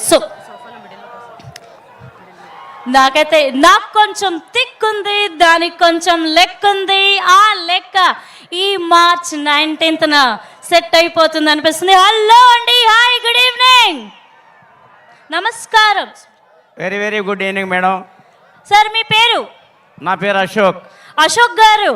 So నాకు కొంచెం తిక్కుంది, దానికి కొంచెం లెక్క ఉంది. ఆ లెక్క ఈ మార్చ్ 19న సెట్ అయిపోతుంది అనిపిస్తుంది. హలో అండి, హాయ్, గుడ్ ఈవినింగ్, నమస్కారం. Very very good evening madam. Sir మీ పేరు? నా పేరు అశోక్. అశోక్ గారు,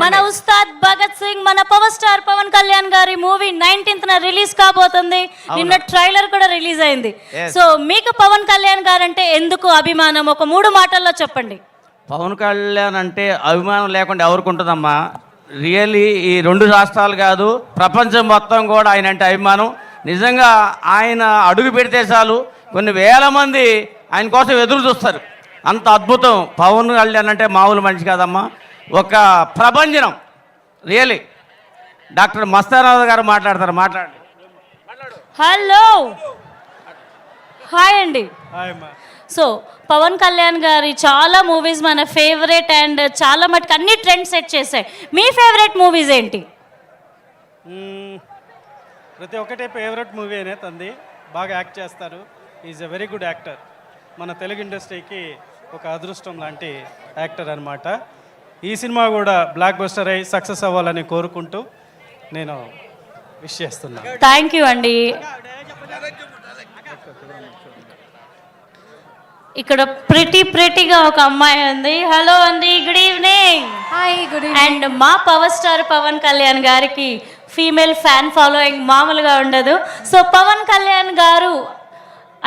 మన ఉస్తాద్ భగత్ సింగ్, మన పవర్ స్టార్ పవన్ కళ్యాణ్ గారి మూవీ 19న రిలీజ్ కాబోతుంది. నిన్న ట్రైలర్ కూడా రిలీజ్ అయింది. సో మీకు పవన్ కళ్యాణ్ గారు అంటే ఎందుకు అభిమానం? ఒక 3 మాటల్లో చెప్పండి. పవన్ కళ్యాణ్ అంటే అభిమానం లేకుండా ఎవరికి ఉంటుందమ్మా? రియల్లీ ఈ 2 రాష్ట్రాలు కాదు, ప్రపంచం మొత్తం కూడా ఆయన అంటే అభిమానం. నిజంగా ఆయన అడుగు పెడితే చాలు కొన్ని వేల మంది ఆయన కోసం ఎదురు చూస్తారు. అంత అద్భుతం. పవన్ కళ్యాణ్ అంటే మామూలు మనిషి కాదమ్మా, ఒక ప్రభంజనం. రియలీ. డాక్టర్ మస్తారావు గారు మాట్లాడతారు, మాట్లాడండి. హలో, హాయ్ అండి. సో పవన్ కళ్యాణ్ గారి చాలా మూవీస్ మన ఫేవరెట్ అండ్ చాలా మటుకు అన్ని ట్రెండ్ సెట్ చేశాయి. మీ ఫేవరెట్ మూవీస్ ఏంటి? ప్రతి ఒక్కటే ఫేవరెట్ మూవీ అనే తంది. బాగా యాక్ట్ చేస్తారు. Is a very good actor. మన తెలుగు ఇండస్ట్రీకి ఒక అదృష్టం లాంటి యాక్టర్ అనమాట. ఈ సినిమా కూడా బ్లాక్ బస్టర్ అయ్యి సక్సెస్ అవ్వాలని కోరుకుంటూ నేను విష్ చేస్తున్నాను. థ్యాంక్ యూ అండి. ఇక్కడ ప్రిటీగా ఒక అమ్మాయి ఉంది. హలో అండి, good evening. Hi, good evening. And మా పవర్ స్టార్ పవన్ కళ్యాణ్ గారికి ఫీమేల్ ఫ్యాన్ ఫాలోయింగ్ మామూలుగా ఉండదు. సో పవన్ కళ్యాణ్ గారు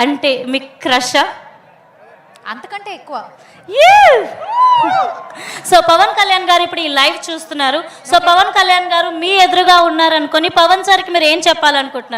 అంటే మీకు క్రషా? అంతకంటే ఎక్కువ. సో పవన్ కళ్యాణ్ గారు ఇప్పుడు ఈ లైవ్ చూస్తున్నారు. సో పవన్ కళ్యాణ్ గారు మీ ఎదురుగా ఉన్నారనుకొని పవన్ సార్కి మీరు ఏం చెప్పాలనుకుంటున్నారు?